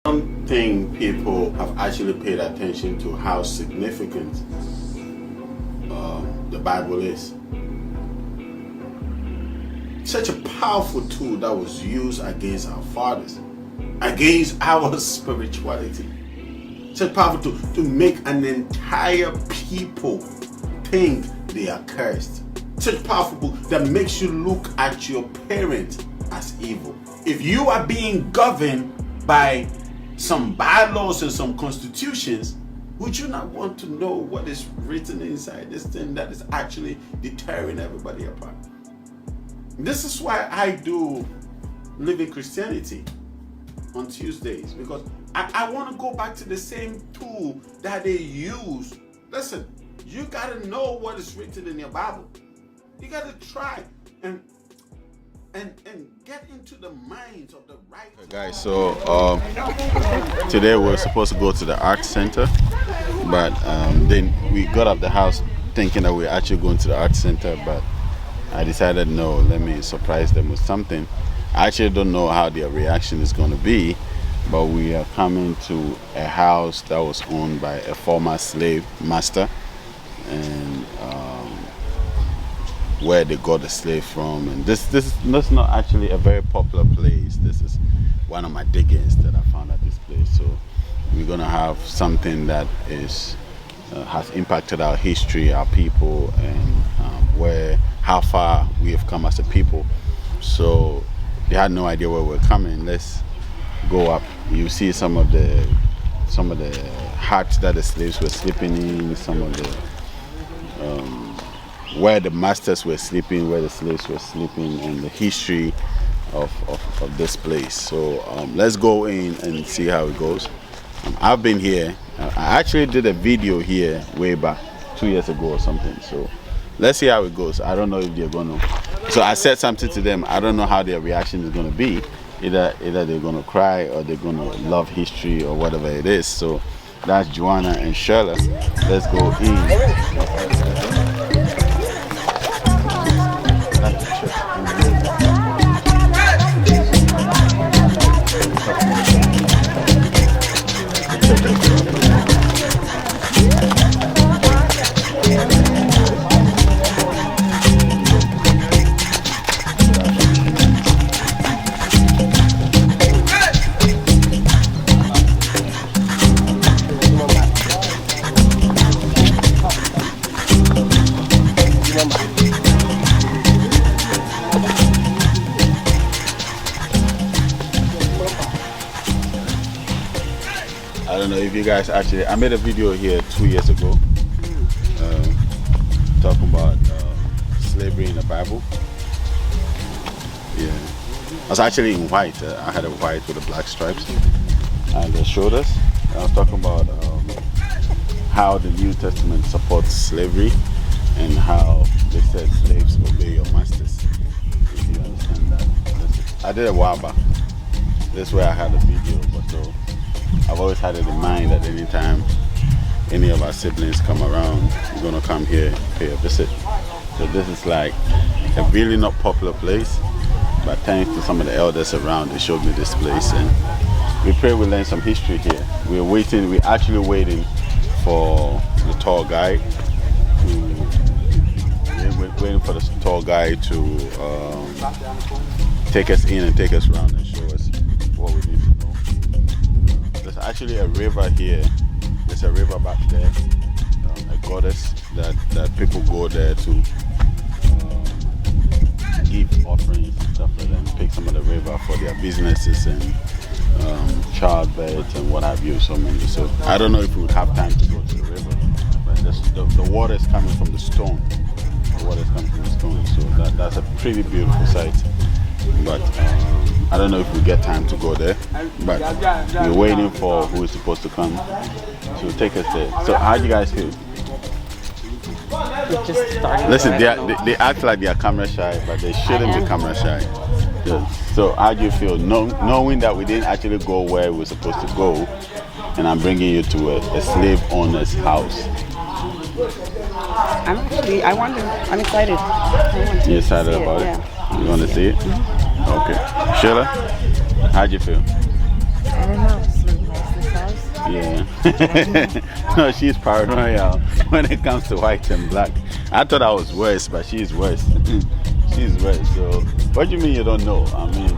don't think people have actually paid attention to how significant the Bible is. Such a powerful tool that was used against our fathers, against our spirituality. Such a powerful tool to make an entire people think they are cursed. Such a powerful book that makes you look at your parent as evil. If you are being governed by some bylaws and some constitutions, would you not want to know what is written inside this thing that is actually deterring everybody apart? This is why I do Living Christianity on Tuesdays, because I want to go back to the same tool that they use. Listen, you got to know what is written in your Bible. You got to try and get into the minds of the right. Hey guys, so today we're supposed to go to the art center, but then we got up the house thinking that we're actually going to the art center, but I decided no, let me surprise them with something. I actually don't know how their reaction is going to be, but we are coming to a house that was owned by a former slave master, and where they got the slave from. And this not actually a very popular place. This is one of my diggings that I found at this place. So we're gonna have something that is has impacted our history, our people, and how far we have come as a people. So they had no idea where we're coming. Let's go up. You see some of the huts that the slaves were sleeping in, some of the where the masters were sleeping, where the slaves were sleeping, and the history of this place. So let's go in and see how it goes. I've been here. I actually did a video here way back 2 years ago or something. So let's see how it goes. I don't know if they're going to. So I said something to them. I don't know how their reaction is going to be. Either they're going to cry or they're going to love history or whatever it is. So that's Joanna and Shirley. Let's go in. I don't know if you guys actually, I made a video here 2 years ago talking about slavery in the Bible. Yeah, I was actually in white. I had a white with the black stripes and the shoulders. I was talking about how the New Testament supports slavery and how they said slaves obey your masters. If you understand that. I did a while back. This is where I had a video, but so I've always had it in mind that anytime any of our siblings come around, we're going to come here, pay a visit. So this is like a really not popular place, but thanks to some of the elders around, they showed me this place, and we pray we learn some history here. We're actually waiting for the tour guide. We're waiting for the tour guide to take us in and take us around and show us what we need to know. There's actually a river here. There's a river back there, a goddess that people go there to give offerings and stuff like that, and pick some of the river for their businesses and childbirth and what have you. So I don't know if we would have time to go to the river, but the water is coming from the stone. The water is coming from the stone, so that's a pretty beautiful sight. But I don't know if we get time to go there, but we're waiting for who is supposed to come to take us there. So how do you guys feel? Listen, they act like they are camera shy, but they shouldn't be camera shy. Yeah. So how do you feel knowing that we didn't actually go where we were supposed to go, and I'm bringing you to a slave owner's house? I'm excited. You're excited about it? Yeah. You want to see it? Mm-hmm. Okay. Sheila, how'd you feel? I don't know. No, she's paranoid when it comes to white and black. I thought I was worse, but she's worse. She's worse. So, what do you mean you don't know? I mean,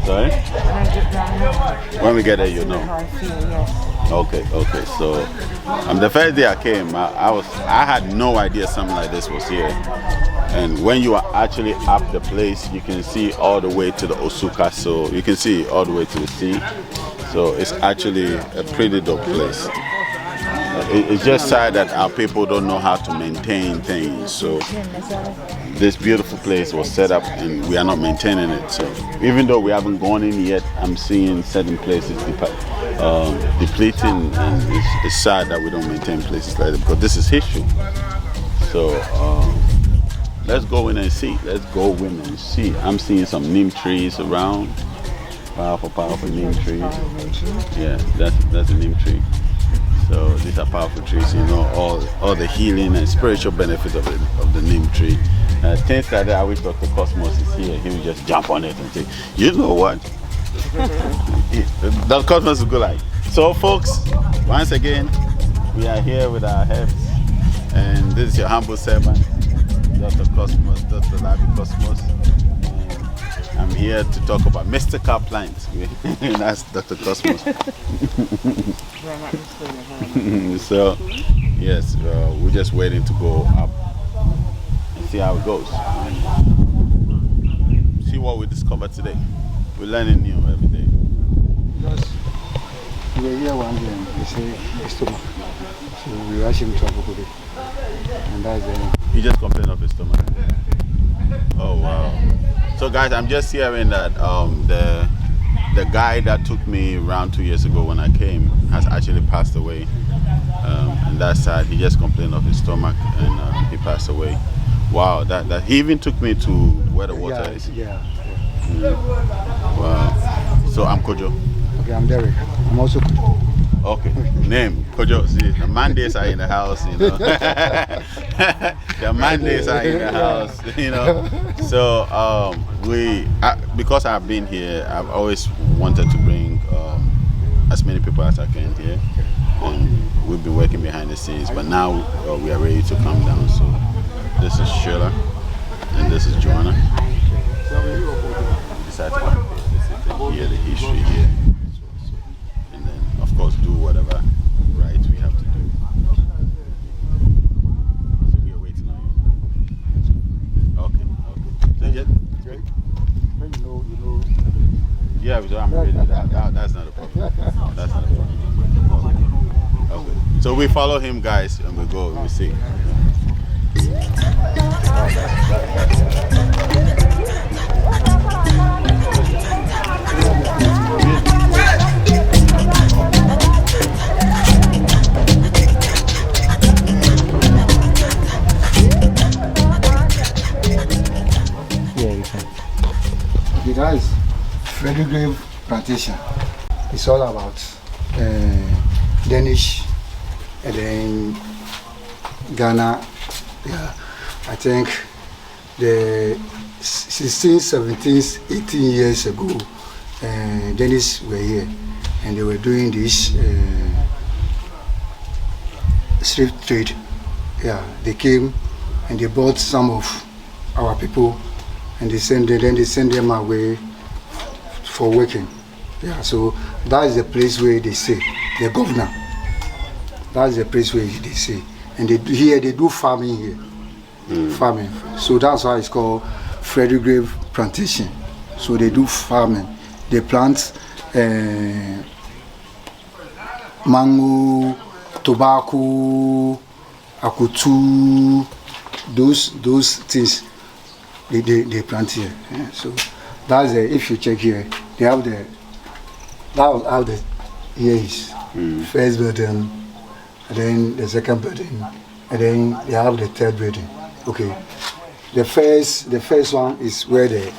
sorry? When we get there, you know. Okay. So, the first day I came, I had no idea something like this was here. And when you are actually up the place, you can see all the way to the Osuka, so you can see all the way to the sea. So it's actually a pretty dope place. It's just sad that our people don't know how to maintain things. So this beautiful place was set up and we are not maintaining it. So even though we haven't gone in yet, I'm seeing certain places depleting, and it's sad that we don't maintain places like that because this is history. So let's go in and see. Let's go in and see. I'm seeing some neem trees around. Powerful neem trees. Yeah, that's a neem tree. So these are powerful trees. You know, all the healing and spiritual benefits of the neem tree. Things like that. I wish Dr. Cosmos is here. He would just jump on it and say, you know what? Dr. Cosmos will go like. So, folks, once again, we are here with our heads, and this is your humble servant, Dr. Cosmos, Dr. Labi Cosmos. I'm here to talk about mystical plants. That's Dr. Cosmos. So, yes, we're just waiting to go up and see how it goes. See what we discover today. We're learning new every day. Because we were here one day and they say his stomach. So we rush him to Ebook. And that's it. He just complained of his stomach. Oh, wow. So guys, I'm just hearing that the guy that took me around 2 years ago when I came has actually passed away. And that's sad. He just complained of his stomach and he passed away. Wow, that he even took me to where the water is. Yeah. Wow. So I'm Kojo. Okay, I'm Derek. I'm also Kojo. Okay, name Kojo. See, the Mondays are in the house, you know. The Mondays are in the house, you know. So because I've been here, I've always wanted to bring as many people as I can here, and we've been working behind the scenes. But now we are ready to come down. So this is Sheila, and this is Joanna. We decided to come here, the history here. Of course, do whatever right we have to do. So we are waiting on you. Okay. So When you know. Yeah, I'm ready. That's not a problem. That's not a problem. Okay. So we follow him, guys, and we go. We see. That is Reestablish plantation. It's all about Danish and then Ghana. Yeah, I think the 16, 17, 18 years ago, Danish were here and they were doing this slave trade. Yeah, they came and they bought some of our people. And they send them away for working. Yeah, so that is the place where they say the governor. That is the place where they say, and they do farming here, farming. So that's why it's called Reestablish plantation. So they do farming. They plant mango, tobacco, akutu, those things. They plant here. Yeah. So that's if you check here, they have how the here is first building, and then the second building, and then they have the third building. Okay, the first one is where the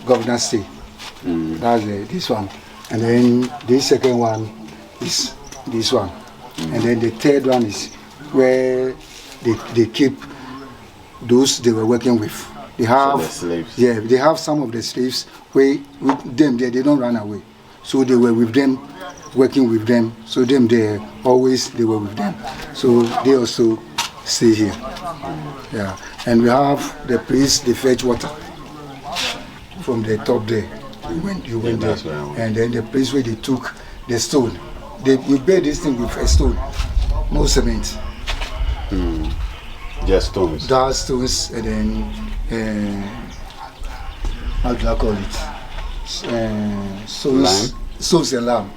governor stay. That's this one, and then the second one is this one, and then the third one is where they keep those they were working with. They have slaves. Yeah, they have some of the slaves where with them they don't run away. So they were with them working with them. So they were with them. So they also stay here. Yeah. And we have the place, they fetch water from the top there. You went there. And then the place where they took the stone. We built this thing with a stone, no cement. Just stones. Just stones, and then how do I call it? Stones and lime.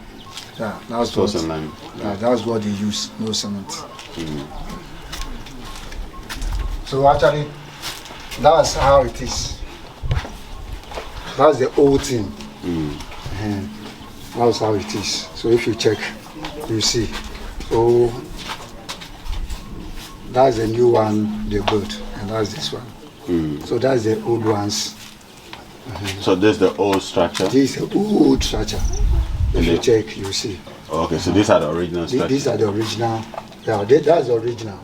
Yeah, that's Stones what. and lime. Yeah, that's what they use. No cement. So actually, that's how it is. That's the old thing. That's how it is. So if you check, you see. So that's the new one they built, and that's this one. So that's the old ones. So this is the old structure? This is the old structure. If you check, you see. Okay, so these are the original structure? These are the original. Yeah, that's the original.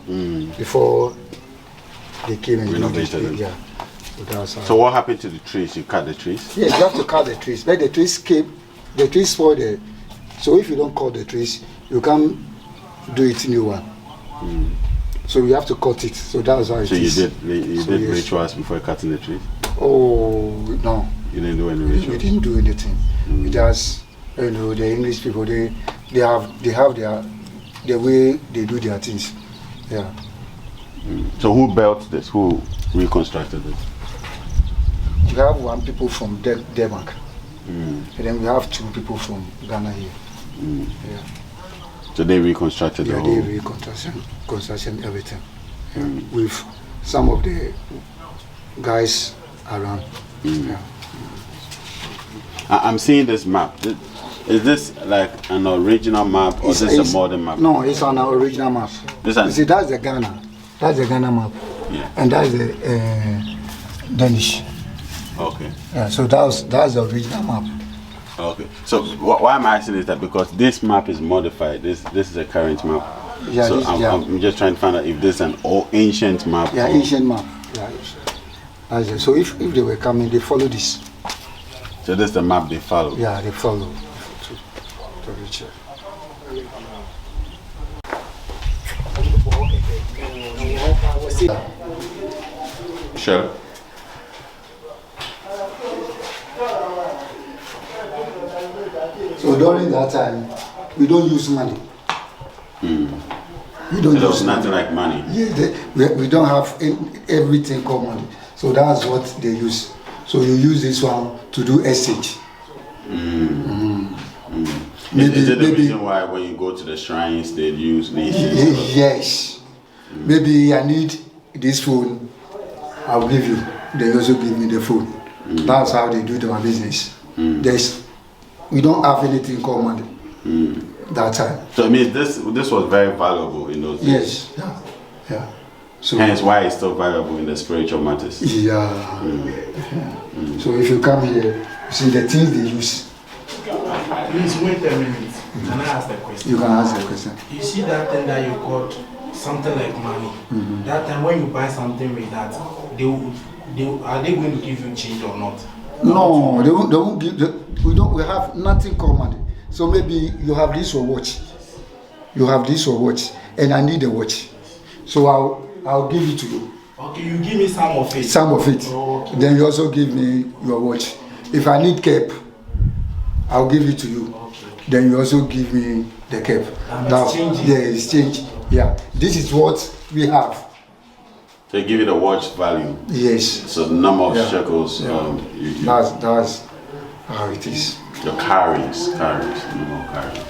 Before they came and renovated it. Yeah. So that's how. So what happened to the trees? You cut the trees? Yes, you have to cut the trees. But the trees spoil the. So if you don't cut the trees, you can't do it new one. So you have to cut it. So that's how it is. So you did rituals before cutting the trees? Oh no. You didn't do any rituals? We didn't do anything. We just, the English people, they have the way they do their things. Yeah. So who built this? Who reconstructed it? We have one people from Denmark, and then we have two people from Ghana here. Yeah. So they reconstructed the whole? Yeah, they reconstruction everything. Yeah. With some of the guys around. Yeah. I'm seeing this map. Is this like an original map or is this a modern map? No, it's an original map. You see, that's the Ghana. That's the Ghana map. Yeah. And that's the Danish. Okay. Yeah, so that's the original map. Okay. So why I'm asking is that because this map is modified. This is a current map. Yeah, so I'm just trying to find out if this is an old ancient map. Yeah, ancient map. Yeah. So if they were coming, they follow this. So this is the map they follow? Yeah, they follow to reach it. Sure. So during that time, we don't use money. We don't so use nothing like money? Yeah, we don't have everything called money. So that's what they use. So you use this one to do exchange. Is it the reason why when you go to the shrines they use these? Yes. Maybe I need this phone, I'll give you. They also give me the phone. That's how they do their business. We don't have anything called money that time. So it means this was very valuable in those days? Yes. Yeah. So, hence why it's still valuable in the spiritual matters. Yeah. So if you come here, you see the things they use. Please wait a minute. Can I ask the question? You can ask the question. You see that thing that you got something like money. That time when you buy something with that, are they going to give you change or not? No, they won't give. We have nothing called money. So maybe you have this or watch. You have this or watch, and I need a watch. So I'll give it to you. Okay, you give me some of it. Some of it. Oh, okay. Then you also give me your watch. If I need cap, I'll give it to you. Okay. Then you also give me the cap. The exchange. Yeah. This is what we have. They give you the watch value. Yes. So the number of shekels. That's how it is. Your carries, number of carries.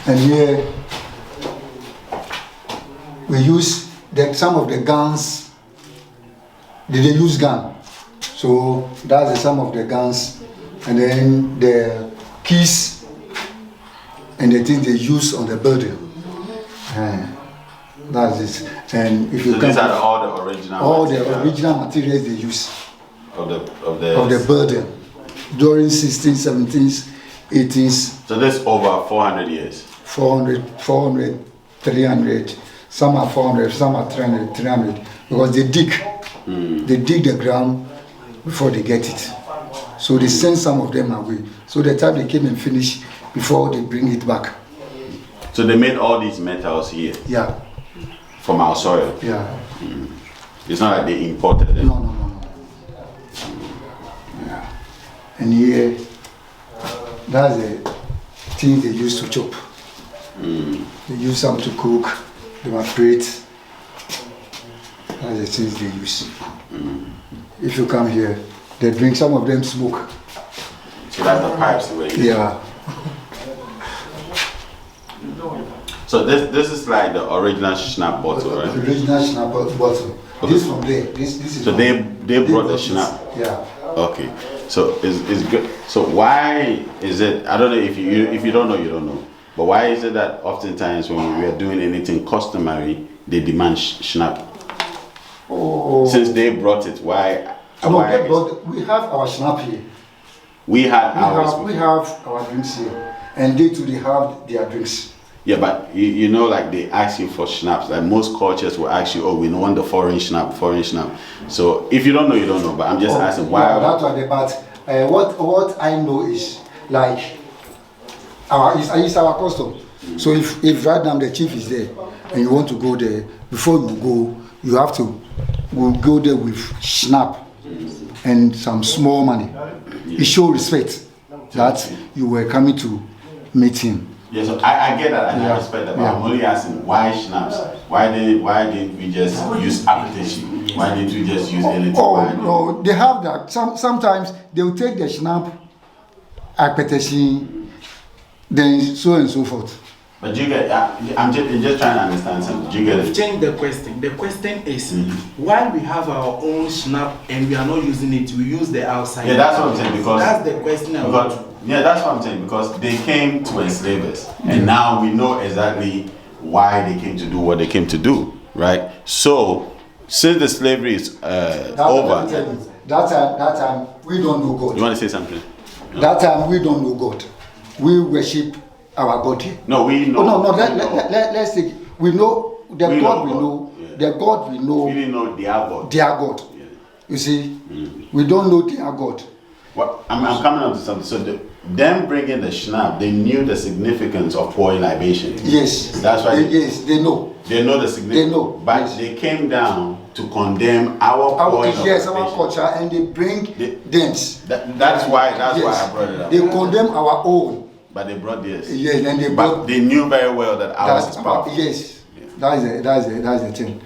And here we use some of the guns. They use gun. So that's some of the guns, and then the keys and the things they use on the building. That's it. And if you so these are all the original materials they use of the building during 16th, 17th, 18th. So that's over 400 years. 400, 300. Some are 400, some are 300 because they dig the ground before they get it. So they send some of them away. So the time they came and finished before they bring it back. So they made all these metals here? Yeah. From our soil? Yeah. It's not like they imported them? No. Yeah. And here, that's the thing they used to chop. They use some to cook, they evaporate. That's the things they use. If you come here, they drink, some of them smoke. So that's the pipes they were using? Yeah. So this is like the original schnapp bottle, right? The original schnapp bottle. Okay. This from there. This is. So they brought the schnapp. Yeah. Okay. So it's good. So why is it? I don't know if you don't know, you don't know. But why is it that oftentimes when we are doing anything customary, they demand schnapp? Oh. Since they brought it, why? No, why we have our schnapp here. we had ours. We have our drinks here, and they too they have their drinks. Yeah, but you know, like they ask you for schnapps. Like most cultures will ask you, oh, we want the foreign schnapp. So if you don't know, you don't know. But I'm just asking why. Yeah, that's why. But what I know is like it's our custom. So if right now the chief is there and you want to go there, before you go, you have to go there with schnapp and some small money. It shows respect that you were coming to meet him. Yeah, so I get that and I respect that, but I'm only asking why schnapps? Why didn't we just use application? Why didn't we just use anything? No, they have that. Sometimes they will take the schnapp, application, then so and so forth. But you get, I'm just trying to understand something. Do you get it? Change the question. The question is why we have our own schnapp and we are not using it. We use the outside. Yeah, that's what I'm saying because that's the question. Yeah, that's what I'm saying because they came to enslave us, and now we know exactly why they came to do what they came to do, right? So since the slavery is over, that time we don't know God. You want to say something? No. That time we don't know God. We worship our God here. No, we know. Let's say we know the God we know. The God we know. We didn't know their God. Their God. Yeah. You see, we don't know their God. Well, I'm coming up to something. So them bringing the schnapp, they knew the significance of pouring libation. Yes. That's why. Yes, they know. They know the significance. They know. But they came down to condemn our pouring of libation. Our culture, and they bring dance. That's why I brought it up. They condemn our own. But they brought this. Yes, and they brought. But they knew very well that ours is powerful. Yes, yeah. That's the thing.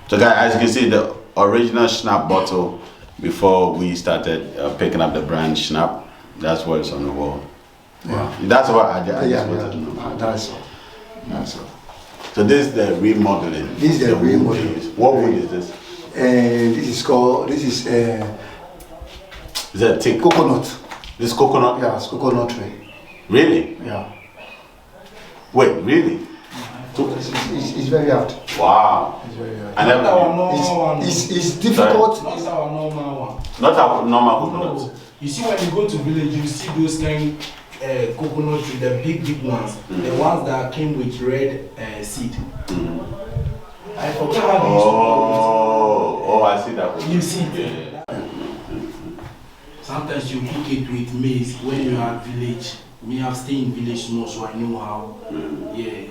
So guys, as you can see, the original schnapp bottle before we started picking up the brand schnapp, that's what's on the wall. Wow. That's what I just wanted to know. That's all. So this is the remodeling. This is the remodeling. What wood is this? Is that thick? Coconut. This coconut? Yeah, it's coconut tree. Really? Yeah. Wait, really? It's very hard. Wow. It's very hard. It's difficult. Not our normal one. Not our normal coconut. No. You see when you go to village, you see those kind coconut tree, the big ones, the ones that came with red seed. I forget how they used to call it. Oh, I see that. You see it. Sometimes you cook it with maize when you are village. Me, I've stayed in village now, so I know how. Yeah,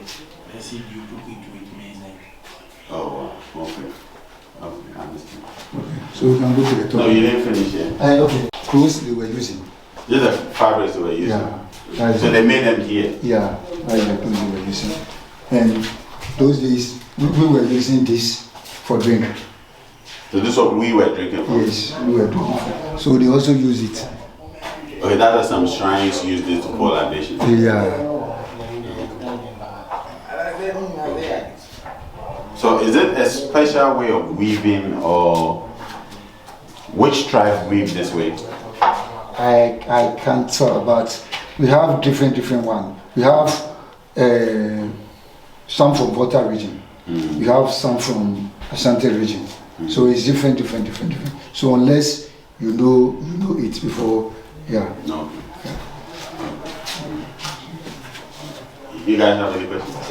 I see you cook it with maize. Oh, okay. Okay, I understand. Okay. So we can go to the top. No, you didn't finish yet. Okay. Clothes they were using. These are fabrics they were using. Yeah. So they made them here. Yeah, that's the clothes they were using. And those days we were using this for drink. So this is what we were drinking from? Yes, we were drinking from. So they also use it. Okay, that are some shrines use this to pour libation. Yeah. So is it a special way of weaving or which tribe weave this way? I can't talk about. We have different one. We have some from Volta region. We have some from Ashanti region. So it's different. So unless you know it before, yeah. No. Yeah. You guys have any questions?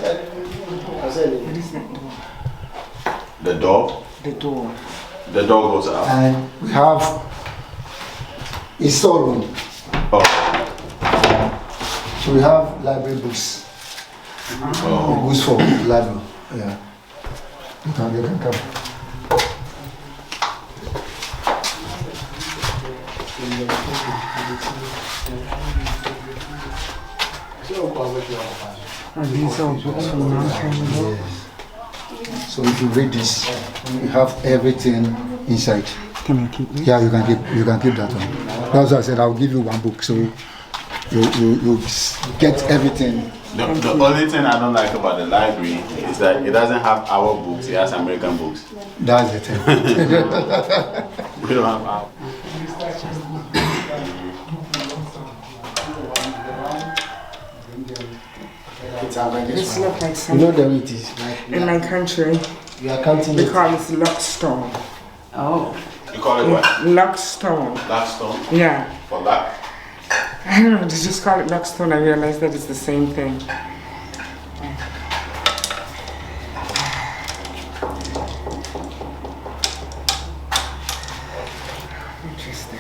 The door? The door. The door goes out. And we have It's storeroom. Oh. So we have library books. Books for library. Yeah. You can come. And these are books from long time ago. Yes. So if you read this, you have everything inside. Can I keep this? Yeah, you can keep that one. That's why I said I'll give you one book, so you get everything. The only thing I don't like about the library is that it doesn't have our books, it has American books. That's the thing. We don't have our. This looks like You something know the way it is. Like, in my country. you are counting They it. call this Luckstone. Oh. You call it what? Luckstone. Blackstone? Yeah. For that? I don't know, they just call it Luckstone. I realized that it's the same thing. Interesting.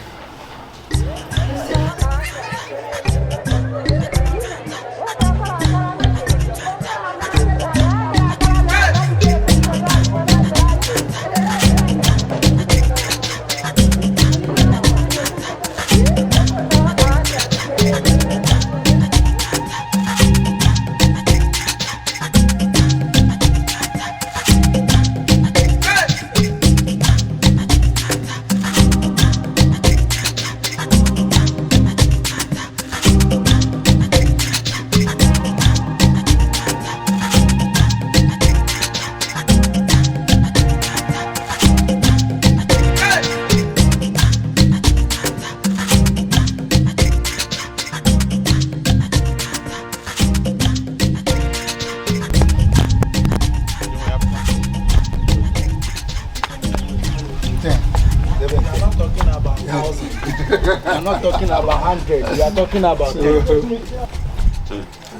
I'm not talking about 100. We are talking about 10.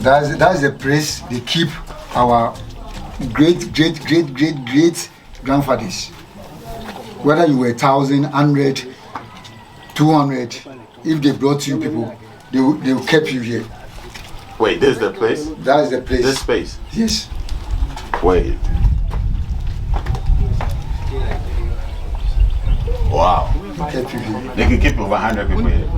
That's the place they keep our great grandfathers. Whether you were 1,000, 100, 200, if they brought you people, they will keep you here. Wait, this is the place? That's the place. This space? Yes. Wait. Wow. Keep you here. They can keep over 100 people here.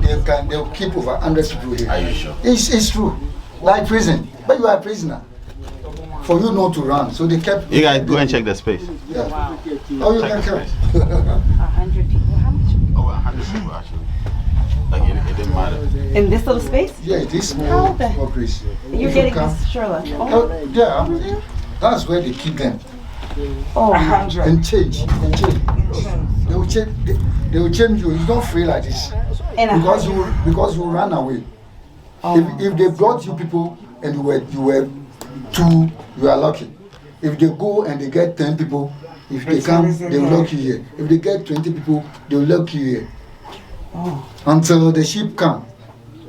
They'll keep over 100 people here. Are you sure? It's true. Like prison. But you are a prisoner. For you not to run. So they kept. You guys go and check the space. Yeah. Oh, you can come. 100 people. How much? Over 100 people actually. Like it didn't matter. In this little space? Yeah, it is How the- small place. You're If getting you come- this, Charlotte. Oh, Oh, yeah. That's where they keep them. oh. 100. And change. They will change. They will change you. You don't feel like this And because you run away. Oh. If they brought you people and you were 2, you are lucky. If they go and they get 10 people, if they It's come, always in they will here. lock you here. If they get 20 people, they will lock you here. Oh. Until the ship come.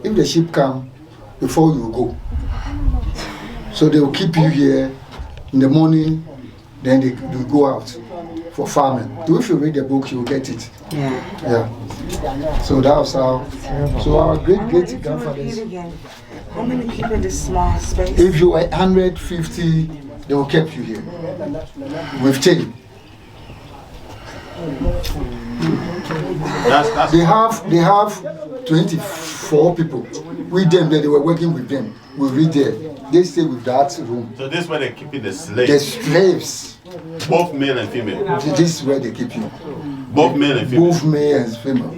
If the ship come, before you go. So they will keep you here in the morning, then they go out for farming. So if you read the book, you will get it. Yeah. Yeah. So that was how. So our great Repeat grandfathers. again. How many people in this small space? If you were 150, they will keep you here with chain. That's They have 24 people with them that they were working with them. We read there. They stay with that room. so this is where they're keeping the The slaves. slaves. Both male and female. This is where they keep you. Both male and female. Both male and female.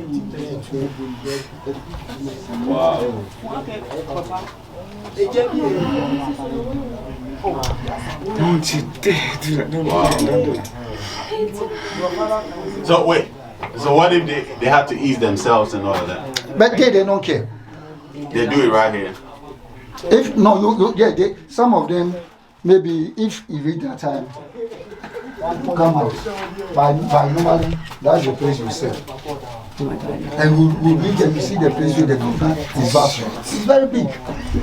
Wow. Don't you dare do that. Don't do that. So wait. So what if they have to ease themselves and all of that? But they don't care. They do it right here. If no, some of them maybe if you read that time, come out. By normally, that's the place you say. And we read them, you see the place where the coffee is bathroom. It's very big.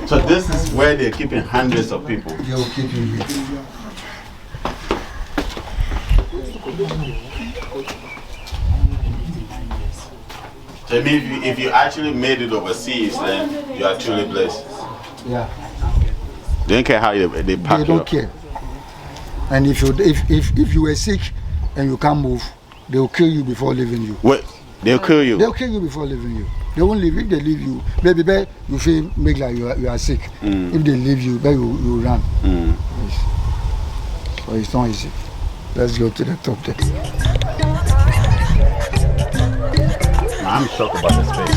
So this is where they're keeping hundreds of people. They will keep you here. So I mean, if you actually made it overseas, then you are truly blessed. Yeah. They don't care how they pack They you don't up. care. And if you were sick and you can't move, they will kill you before leaving you. Wait, they'll kill you. They'll kill you before leaving you. They won't leave. If they leave you, maybe you feel make like you are sick. If they leave you, then you run. Yes. So it's not easy. Let's go to the top there. I'm shocked about the space.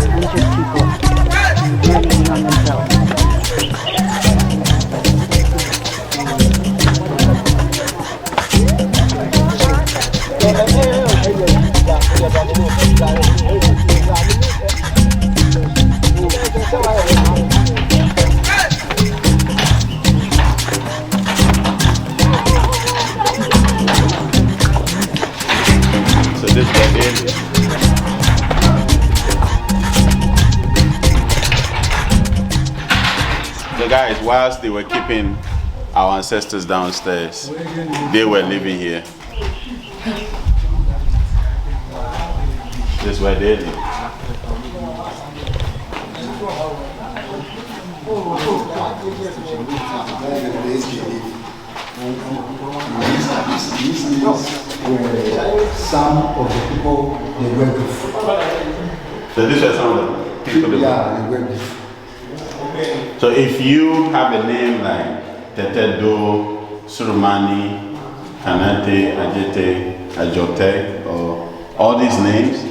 And just people managing on themselves. So this is where they live. So guys, whilst they were keeping our ancestors downstairs, they were living here. This is where they live. Some of the people they work with. So these are some of the people that Yeah, they work with. So if you have a name like Tetedo, Surumani, Kanate, Ajete, Ajote, or all these names,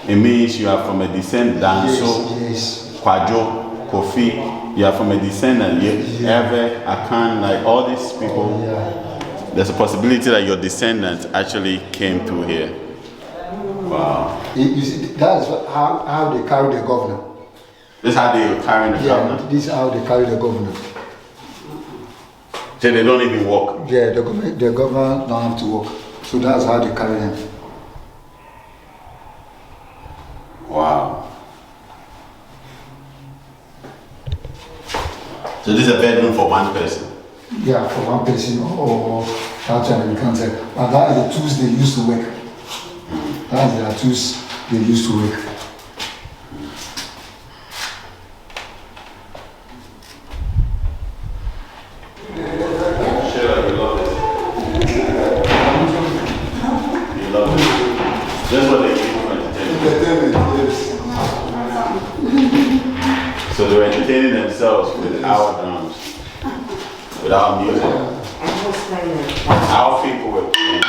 it means you are from a descendant. Danso, Yes. Kwajo, Kofi, you are from a descendant. Ever, Akan, like all these people, Yeah. there's a possibility that your descendants actually came through here. Wow. You see, that's how they carry the governor. This is how they are carrying the Yeah, government. this is how they carry the governor. So they don't even walk. Yeah, the governor don't have to work. So that's how they carry them. Wow. So this is a bedroom for one person. Yeah, for one person or actually we can't say. But that is the tools they used to work. That's the tools they used to work. Sure, you love it. You love it. That's what they use for entertainment. So they're entertaining themselves with our drums, with our music. Our people were playing.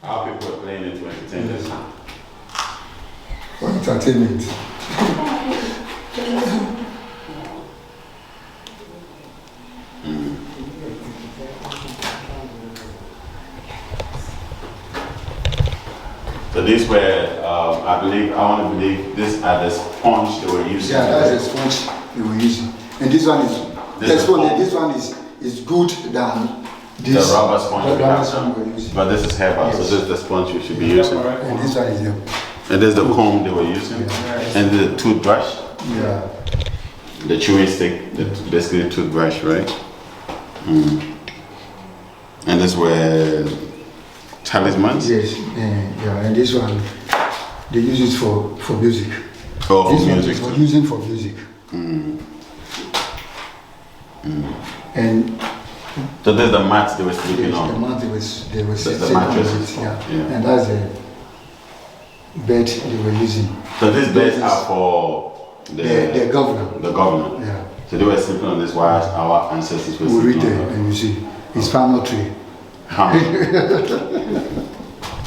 Our people were playing it to entertain themselves. For entertainment. So these were, I want to believe, this are the sponge they were using. Yeah, that's the sponge they were using. And this one is this one is good than this. The rubber sponge. The rubber sponge we're using. But this is herbal, so Yes. this is the sponge we should be using. And this one is the And there's the comb they were using, and the toothbrush, yeah. the chewing stick, basically the toothbrush, right? And this were talismans. Yes, yeah, and this one they use it for music. Oh, This one music. is for using for music. And So there's the mats they were sleeping the on. amount they were The sitting on mattresses. it, yeah. Yeah. And that's the bed they were using. So these beds are for The governor. the government. Yeah. So they were sleeping on this while our ancestors were We read sleeping there on and you see it's palm tree.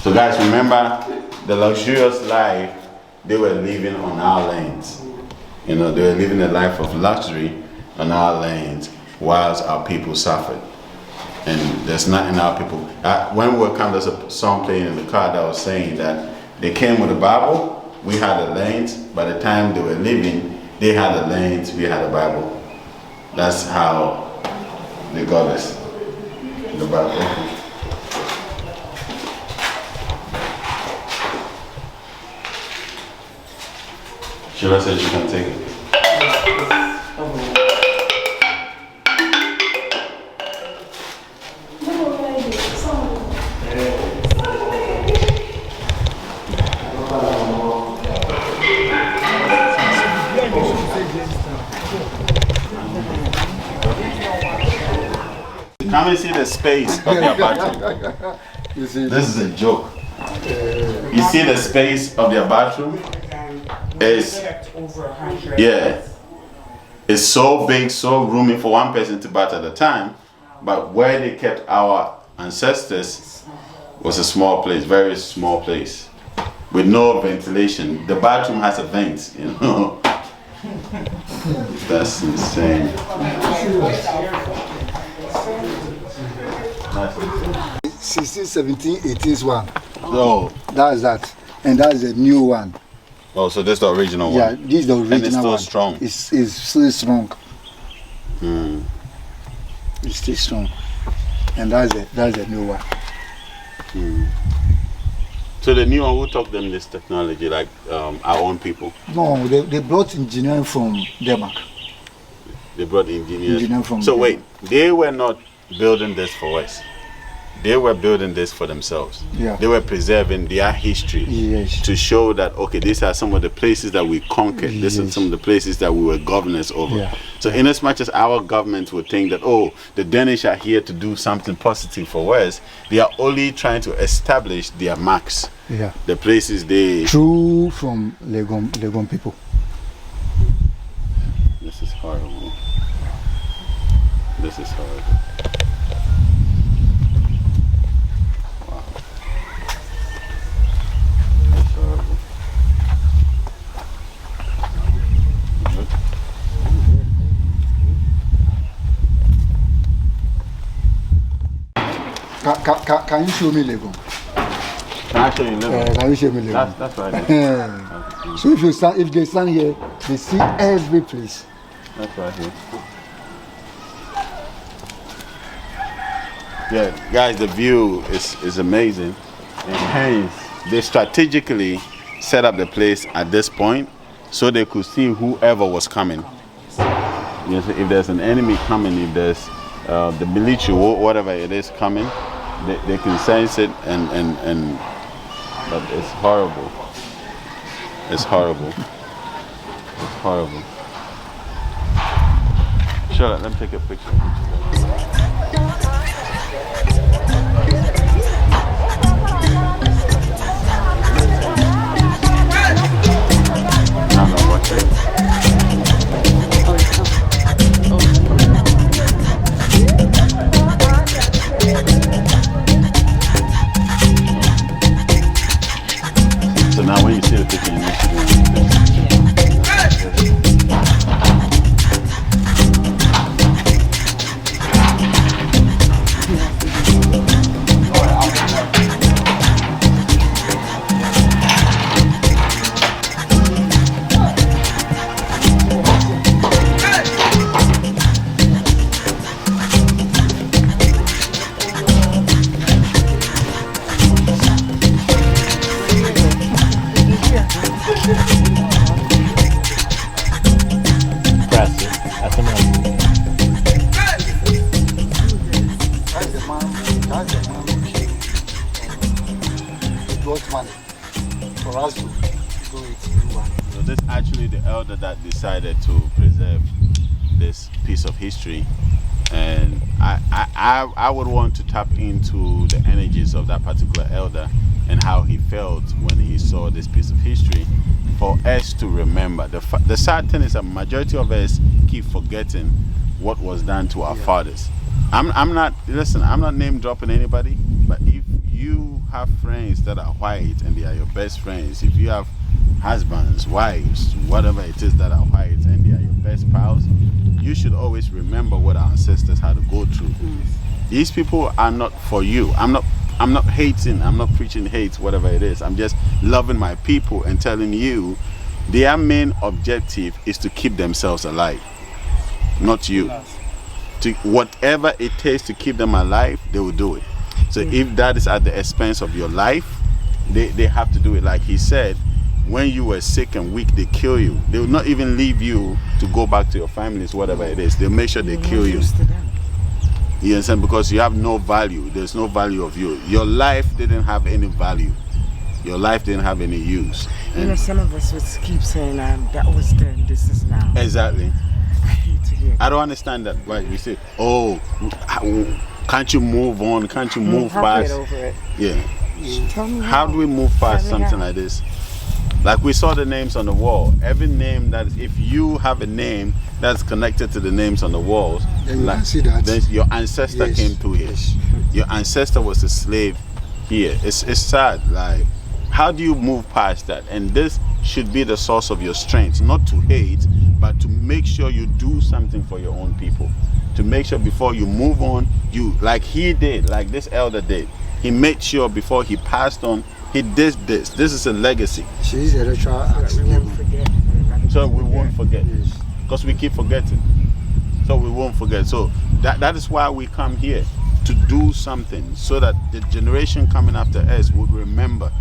So guys, remember the luxurious life they were living on our lands. You know, they were living a life of luxury on our lands whilst our people suffered. And there's nothing our people. When we were coming, there's a song playing in the car that was saying that they came with the Bible, we had the lands. By the time they were living, they had the lands, we had the Bible. That's how they got us the Bible. Sheila said you can take it. Come and see the space of their bathroom. You see, This is a joke. You see the space of their bathroom? It's, over 100. yeah. It's so big, so roomy for one person to bath at a time. But where they kept our ancestors was a small place, very small place, with no ventilation. The bathroom has a vent, you know. That's insane. That's insane. 16, 17, 18 one. Oh, That's that. And that's the new one. oh, so this is the original Yeah, one. this is the original And it's still one. strong. It's still strong. Hmm. It's still strong. And that's the new one. So the new one, who taught them this technology, like our own people? No, they brought engineering from Denmark. They brought engineers. Engineer from So Denmark. wait, they were not building this for us. They were building this for themselves. Yeah. They were preserving their history Yes. to show that, okay, these are some of the places that we conquered. These are Yes. some of the places that we were governors over. Yeah. So in as much as our government would think that, oh, the Danish are here to do something positive for us, they are only trying to establish their marks. Yeah. The places they... True from Legon people. This is horrible. This is horrible. Wow. That's horrible. Can you show me Legon? Can I show you Legon? Can you show me Legon? That's right there. So if they stand here, they see every place. That's right here. Yeah, guys, the view is amazing. And hence, they strategically set up the place at this point so they could see whoever was coming. You know, so if there's an enemy coming, if there's the military, whatever it is coming, they can sense it and but it's horrible. It's horrible. It's horrible. Sure, let me take a picture. No, watch it. So now when you see the picture, you need to do this. For us to do it. So this is actually the elder that decided to preserve this piece of history, and I would want to tap into the energies of that particular elder and how he felt when he saw this piece of history for us to remember. The sad thing is a majority of us keep forgetting what was done to our fathers. I'm not name dropping anybody, but if you have friends that are white and they are your best friends, if you have husbands, wives, whatever it is that are white and they are your best pals, you should always remember what our ancestors had to go through. These people are not for you. I'm not hating, I'm not preaching hate, whatever it is. I'm just loving my people and telling you their main objective is to keep themselves alive, not you. To whatever it takes to keep them alive, they will do it. So if that is at the expense of your life, they have to do it. Like he said, when you were sick and weak, they kill you. They will not even leave you to go back to your families, whatever it is. They'll make sure they kill you. You understand? Because you have no value. There's no value of you. Your life didn't have any value. your life didn't have any use. You know, some of us would keep saying, that was then, this is now. Exactly. I hate to hear that. I don't understand that. Right? We say, oh, can't you move on? Can't you move How past? get over it? Yeah. Tell me How do we move past Tell me something how. like this? Like we saw the names on the wall. Every name that, if you have a name that's connected to the names on the walls, Then you like, can see that. then your ancestor Yes, came through here. yes. Your ancestor was a slave here. It's sad. Like, how do you move past that? And this should be the source of your strength, not to hate, but to make sure you do something for your own people. To make sure before you move on, you, like he did, like this elder did, he made sure before he passed on, he did this. This is a legacy. She's a ritual act. We won't forget. So we won't forget. Yes. Because we keep forgetting. So we won't forget. So that is why we come here, to do something so that the generation coming after us would remember.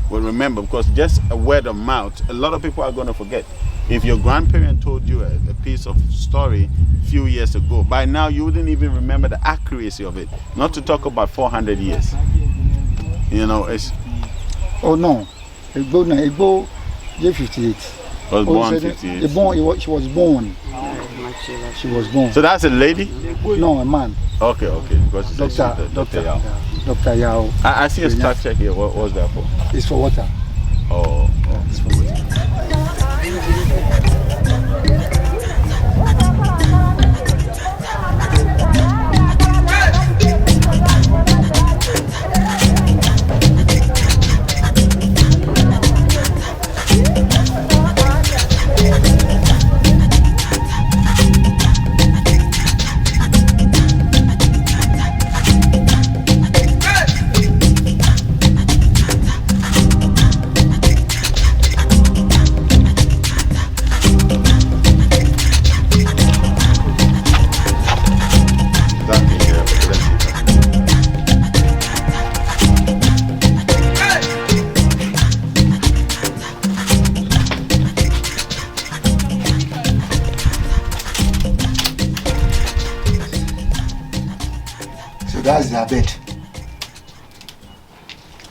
Will remember, because just a word of mouth, a lot of people are going to forget. If your grandparent told you a piece of story a few years ago, by now you wouldn't even remember the accuracy of it. Not to talk about 400 years. You know, it's Oh no. Igbo, J58. was born Oh, 58. She was born. She was born. So that's a lady? No, a man. Okay. Because it's Dr. Yao. Dr. Yao. I see a structure here. What's that for? It's for water. Oh. It's for water. So that's their bed.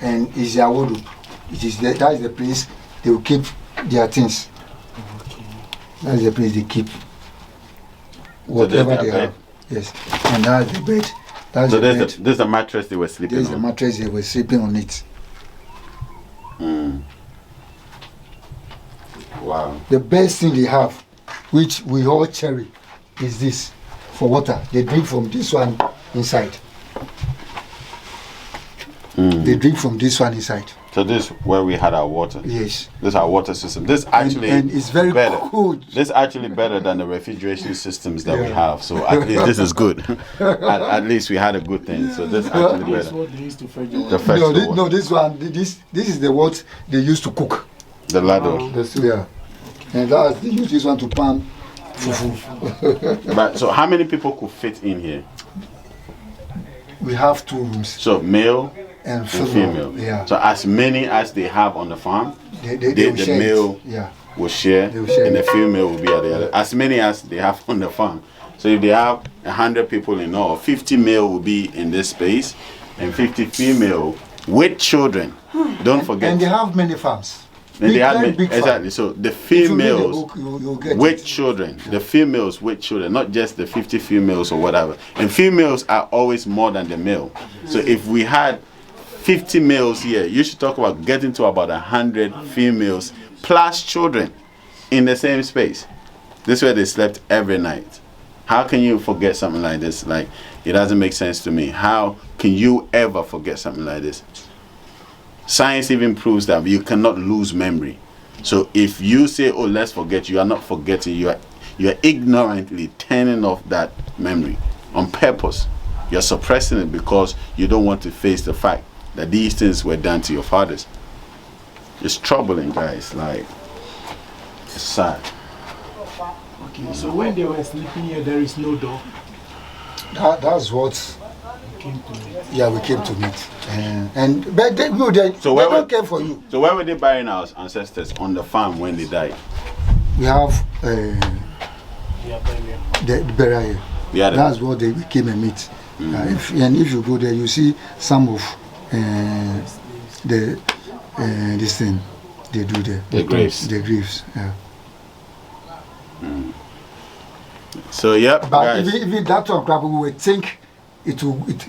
And it's their wardrobe. That is the place they will keep their things. That's the place they keep whatever their they bed? have. Yes. And that's the bed. That's So the bed. this is the mattress they were sleeping There's the on. mattress they were sleeping on it. Wow. The best thing they have, which we all cherish, is this for water. They drink from this one inside. They drink from this one inside. So this is where we had our water. Yes. This is our water system. This is actually and it's very better. good. This is actually better than the refrigeration systems that we have. So at least this is good. at least we had a good thing. So this is actually That's better. what they used to fetch water. The first No, this one, this is the what they used to cook. the ladle. Yeah. And that's they use this one to pan fufu. Right. So how many people could fit in here? We have 2 rooms So male and and female. female. Yeah. So as many as they have on the farm, They the will share it. male Yeah. will share, They will share. and the female will be at the other. As many as they have on the farm. So if they have 100 people in all, 50 male will be in this space, and 50 female with children. Don't forget. And they have many farms. And they have very ma- big farm. exactly. So the If you read the females book, you'll get with it. children, the females with children, not just the 50 females or whatever. And females are always more than the male. So if we had 50 males here, you should talk about getting to about 100 females plus children in the same space. This is where they slept every night. How can you forget something like this? Like, it doesn't make sense to me. How can you ever forget something like this? Science even proves that you cannot lose memory. So if you say, oh, let's forget, you are not forgetting. You are ignorantly turning off that memory on purpose. You're suppressing it because you don't want to face the fact that these things were done to your fathers. It's troubling, guys. Like, it's sad. Okay, so when they were sleeping here, there is no door. That's what Came to me. Yeah, we came to meet. But they So where don't were- care for you. So where were they burying our ancestors? On the farm when they died? We have Yeah, burial. the burial. Yeah, That's what they came and meet. If you go there, you see some of the this thing they do there. The graves. The graves. Yeah. So yep, But guys. even that one, we would think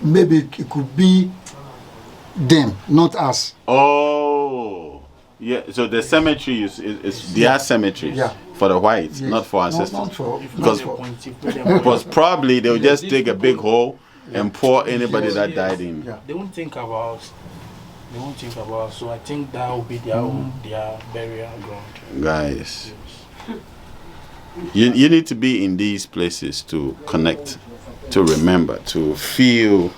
maybe it could be them, not us. Oh, yeah. So the cemetery is their cemetery for the whites, Yes. not for ancestors. Not for, Because probably they'll just dig a big hole and pour anybody that died in. Yeah. They won't think about. So I think that will be their burial ground. Guys, you need to be in these places to connect, to remember, to feel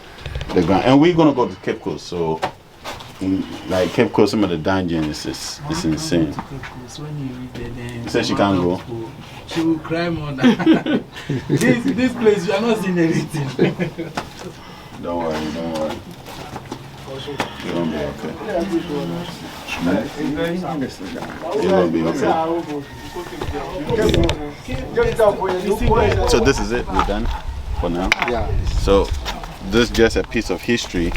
the ground. And we're gonna go to Cape Coast, so like Cape Coast, some of the dungeons is insane. When you read the name, She said she can't go. She will cry more than this place. You are not seeing anything. Don't worry. You're gonna be okay. You're gonna be okay. So this is it. We're done for now. Yeah. So this is just a piece of history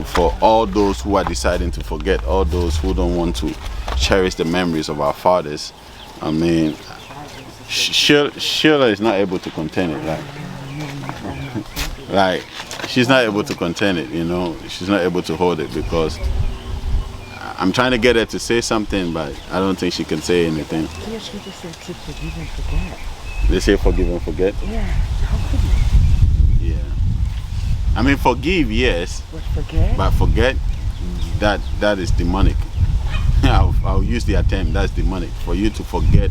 for all those who are deciding to forget, all those who don't want to cherish the memories of our fathers. I mean, Sheila is not able to contain it. Like she's not able to contain it, you know. She's not able to hold it because I'm trying to get her to say something, but I don't think she can say anything. Yeah, she just said to forgive and forget. They say forgive and forget? Yeah, how could you? Yeah. I mean, forgive, yes. But forget? But forget, that is demonic. I'll use the term, that's demonic. For you to forget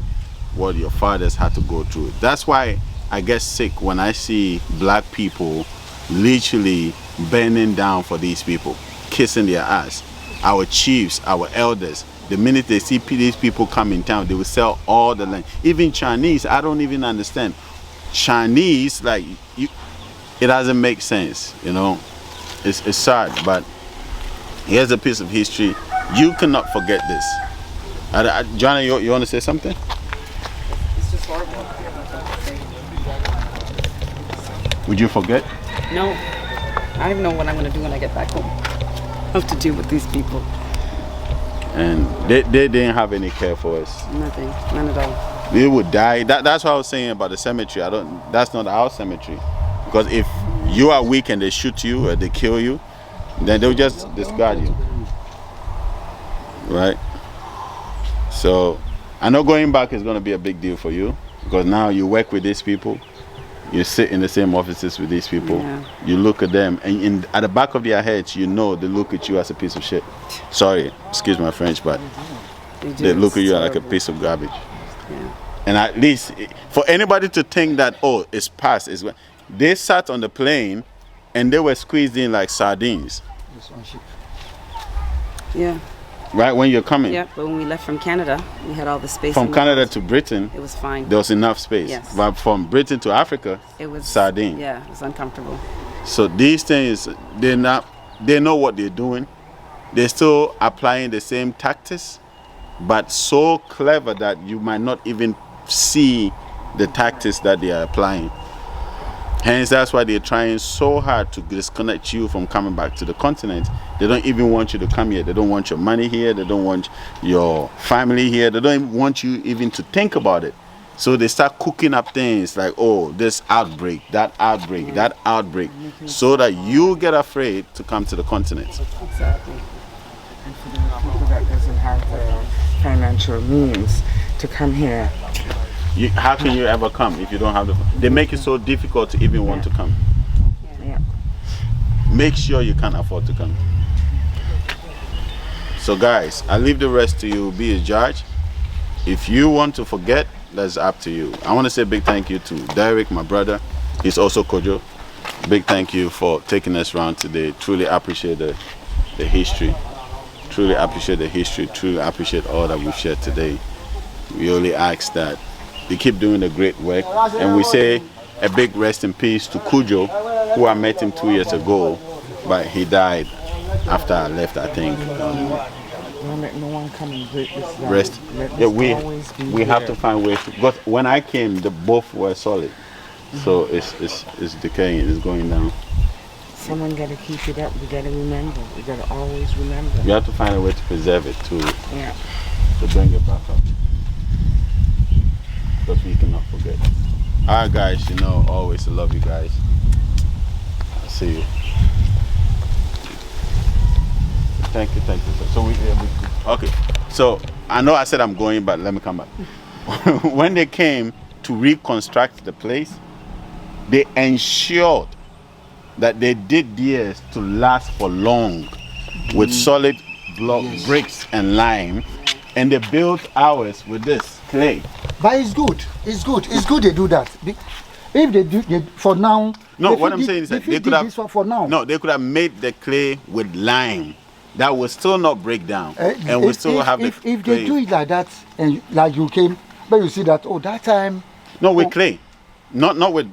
what your fathers had to go through. That's why I get sick when I see black people literally bending down for these people, kissing their ass. Our chiefs, our elders, the minute they see these people come in town, they will sell all the land. Even Chinese, I don't even understand. Chinese, like, it doesn't make sense, you know. It's sad, but here's a piece of history. You cannot forget this. Joanna, you want to say something? It's just horrible. Would you forget? No, I don't even know what I'm going to do when I get back home. I have to deal with these people. And they didn't have any care for us. Nothing, none at all. We would die. That's what I was saying about the cemetery. That's not our cemetery. Because if you are weak and they shoot you or they kill you, then they'll just discard you. Right? So I know going back is going to be a big deal for you because now you work with these people. You sit in the same offices with these people. Yeah. You look at them, and at the back of their heads, you know they look at you as a piece of shit. Sorry, excuse my French, but they look at you like a piece of garbage. Yeah. And at least for anybody to think that, oh, it's past, they sat on the plane and they were squeezed in like sardines. Yeah. Right when you're coming. Yeah, but when we left from Canada, we had all the space. From in the Canada house. to Britain, It was fine. there was enough space. Yes. But from Britain to Africa, It was sardine. Yeah, it was uncomfortable. So these things, they know what they're doing. They're still applying the same tactics, but so clever that you might not even see the tactics that they are applying. Hence, that's why they're trying so hard to disconnect you from coming back to the continent. They don't even want you to come here. They don't want your money here. They don't want your family here. They don't even want you even to think about it. So they start cooking up things like, oh, this outbreak, that outbreak, that outbreak, so that you get afraid to come to the continent. Exactly. And for the people that doesn't have the financial means to come here. How can you ever come if you don't have the... They make it so difficult to even want to come. Yeah. Make sure you can afford to come. So guys, I leave the rest to you. Be a judge. If you want to forget, that's up to you. I want to say a big thank you to Derek, my brother. He's also Kojo. Big thank you for taking us around today. Truly appreciate the history. Truly appreciate the history. Truly appreciate all that we've shared today. We only ask that you keep doing the great work. And we say a big rest in peace to Kujo, who I met him 2 years ago, but he died after I left, I think. Don't let no one come and break this down. Rest. Let Yeah, this always be we have there. to find ways. Because when I came, both were solid. So it's decaying. It's going down. Someone got to keep it up. We got to remember. We got to always remember. We have to find a way to preserve it, to bring it back up. Because we cannot forget. Alright guys, you know, always love you guys. I'll see you. Thank you. So okay. So I know I said I'm going, but let me come back. When they came to reconstruct the place, they ensured that they did theirs to last for long with solid block bricks and lime, and they built ours with this clay. But it's good. It's good they do that. If they do for now. No, what I'm saying is that they could have. This one for now. No, they could have made the clay with lime. That will still not break down, and we still have the. If they do it like that, and like you came, but you see that that time. No, with clay, not with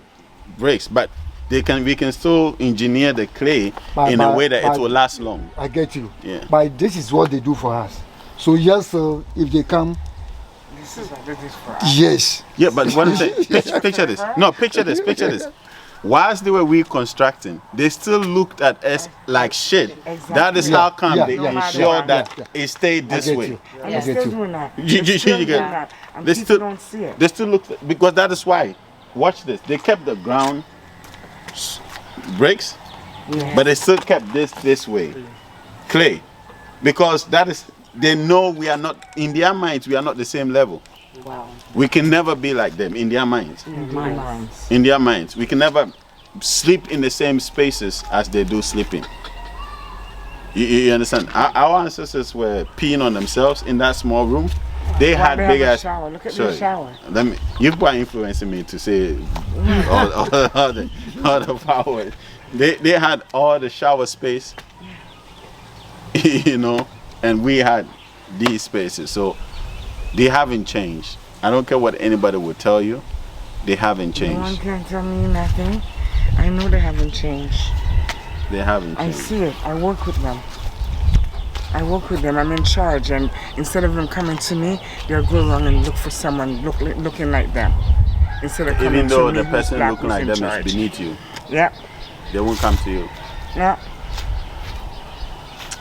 bricks, but we can still engineer the clay in a way that it will last long. I get you. Yeah. But this is what they do for us. So just if they come. This is what it is for us. Yes. Yeah, but what I'm saying, picture this. No, picture this. Whilst they were reconstructing, they still looked at us like shit. Exactly. That is how come they No matter ensure what. that it stayed this way. And they're still doing that. You They're still get- doing that. And They people still don't see it. They still look, because that is why. Watch this. They kept the ground bricks, but they still kept this way, clay, because that is. They know we are not, in their minds, we are not the same level. Wow. We can never be like them in their minds. Minds. In their minds. We can never sleep in the same spaces as they do sleeping. You understand? Our ancestors were peeing on themselves in that small room. They had They big have a ass. shower. Look at Sorry. the shower. You are influencing me to say all the power. They had all the shower space, you know, and we had these spaces. So they haven't changed. I don't care what anybody would tell you. They haven't No one changed. can tell me nothing. I know they haven't changed. They haven't I changed. see it. I work with them. I'm in charge, and instead of them coming to me, they'll go around and look for someone looking like them. Instead of coming Even though to me, the who's person black, looking who's like in them charge. is beneath you, Yeah, they won't come to you. yeah.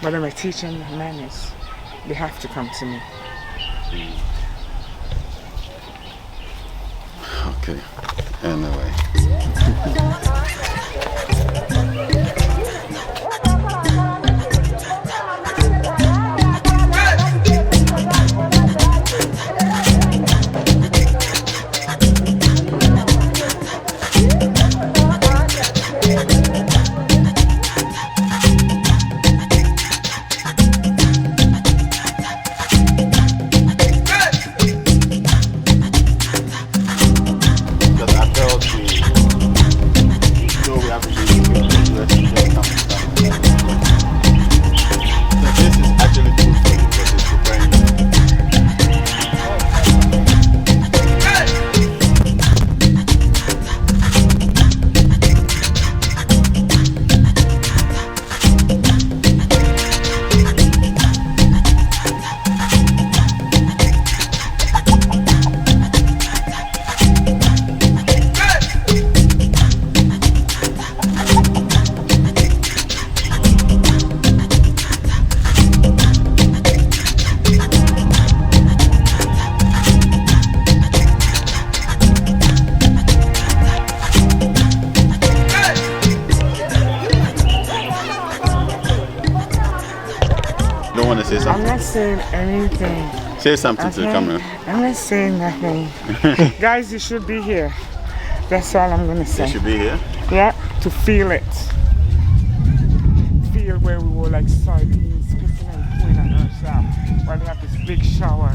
But I'm teaching manners. They have to come to me. Okay. Anyway. Because I felt so we have to so this is actually good for you because it's preparing you. Don't want to say I'm something. not saying anything. Say something to the Okay? camera. I'm not saying nothing. Guys, you should be here. That's all I'm gonna They say. should be here. Yeah, to feel it. Feel where we were like sardines, pissing and pooing on ourselves while we have this big shower.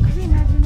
Could you imagine